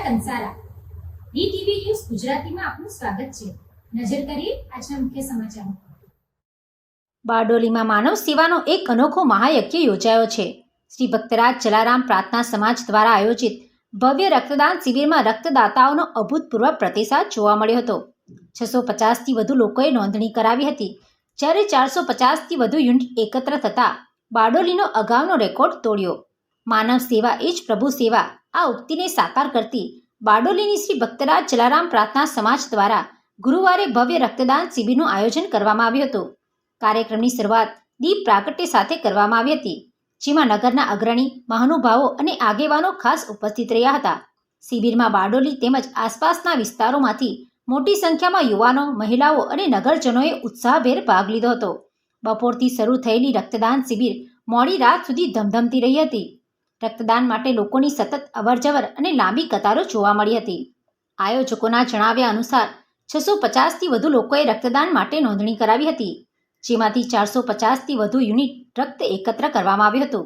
Kansara DTV news ગુજરાતીમાં આપનું સ્વાગત છે। નજર કરીએ આજના મુખ્ય સમાચારો। બારડોલીમાં માનવ સેવાનો એક અનોખો મહાયજ્ઞ યોજાયો છે। શ્રી ભક્તરાજ જલારામ પ્રાર્થના સમાજ દ્વારા આયોજિત ભવ્ય રક્તદાન શિબિરમાં રક્તદાતાઓનો અભૂતપૂર્વ પ્રતિસાદ જોવા મળ્યો હતો। 650થી વધુ લોકોએ નોંધણી કરાવી હતી, જ્યારે 450થી વધુ યુનિટ એકત્ર થતાં બારડોલીનો અગાઉનો રેકોર્ડ તોડ્યો। માનવ સેવા એ જ પ્રભુ સેવા આ ઉક્તિને સાકાર કરતી બારડોલીની શ્રી ભક્તરાજ જલારામ પ્રાર્થના સમાજ દ્વારા ગુરુવારે ભવ્ય રક્તદાન શિબિરનું આયોજન કરવામાં આવ્યું હતું। કાર્યક્રમની શરૂઆત દીપ પ્રાગટ્ય સાથે કરવામાં આવી હતી, જેમાં નગરના અગ્રણી મહાનુભાવો અને આગેવાનો ખાસ ઉપસ્થિત રહ્યા હતા। શિબિરમાં બારડોલી તેમજ આસપાસના વિસ્તારોમાંથી મોટી સંખ્યામાં યુવાનો, મહિલાઓ અને નગરજનોએ ઉત્સાહભેર ભાગ લીધો હતો। બપોરથી શરૂ થયેલી રક્તદાન શિબિર મોડી રાત સુધી ધમધમતી રહી હતી। રક્તદાન માટે લોકોની સતત અવરજવર અને લાંબી કતારો જોવા મળી હતી। આયોજકોના જણાવ્યા અનુસાર 650થી વધુ લોકોએ રક્તદાન માટે નોંધણી કરાવી હતી, જેમાંથી 450થી વધુ યુનિટ રક્ત એકત્ર કરવામાં આવ્યું હતું।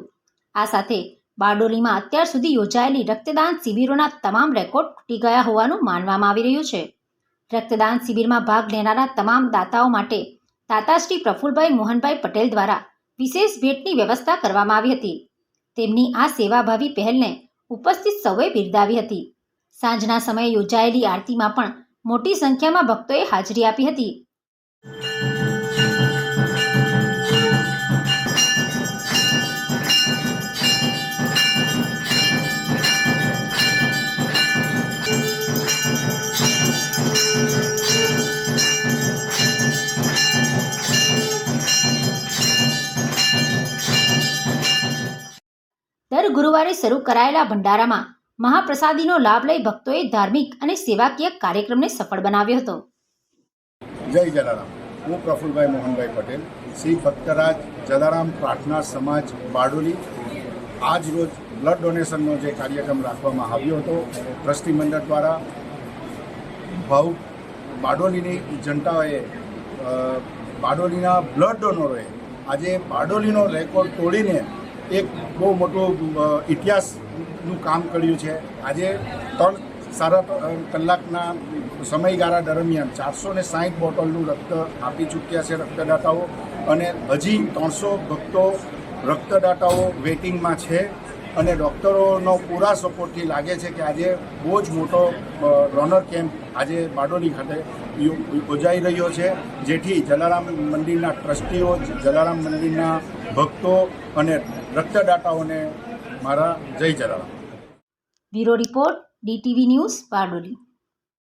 આ સાથે બારડોલીમાં અત્યાર સુધી યોજાયેલી રક્તદાન શિબિરોના તમામ રેકોર્ડ તૂટી ગયા હોવાનું માનવામાં આવી રહ્યું છે। રક્તદાન શિબિરમાં ભાગ લેનારા તમામ દાતાઓ માટે દાતા શ્રી પ્રફુલભાઈ મોહનભાઈ પટેલ દ્વારા વિશેષ ભેટની વ્યવસ્થા કરવામાં આવી હતી। તેમની આ સેવાભાવી પહેલને ઉપસ્થિત સૌએ બિરદાવી હતી। સાંજના સમયે યોજાયેલી આરતીમાં પણ મોટી સંખ્યામાં ભક્તોએ હાજરી આપી હતી। દર ગુરુવારે શરૂ કરાયેલા ભંડારામાં મહાપ્રસાદીનો લાભ લઈ ભક્તોએ ધાર્મિક અને સેવાકીય કાર્યક્રમને સફળ બનાવ્યો હતો। જય જલારામ। હું પ્રફુલભાઈ મોહનભાઈ પટેલ, શ્રી ભક્તરાજ જલારામ પ્રાર્થના સમાજ બારડોલી આજ રોજ બ્લડ ડોનેશનનો જે કાર્યક્રમ રાખવામાં આવ્યો હતો ટ્રસ્ટી મંડળ દ્વારા, બારડોલીની જનતાએ, બારડોલીના બ્લડ ડોનરોએ આજે બારડોલીનો રેકોર્ડ તોડીને એક બહુ મોટું ઇતિહાસનું કામ કર્યું છે। આજે 3.5 કલાકના સમયગાળા દરમિયાન 460 બોટલનું રક્ત આપી ચૂક્યા છે રક્તદાતાઓ, અને હજી 300 ભક્તો રક્તદાતાઓ વેઇટિંગમાં છે। અને ડૉક્ટરોનો પૂરા સપોર્ટથી લાગે છે કે આજે બહુ જ મોટો ડોનર કેમ્પ આજે બારડોલી ખાતે યોજાઈ રહ્યો છે, જેથી જલારામ મંદિરના ટ્રસ્ટીઓ, જલારામ મંદિરના ભક્તો અને રક્તદાતાઓને મારા જય Jalaram. Bureau report, DTV news, Bardoli.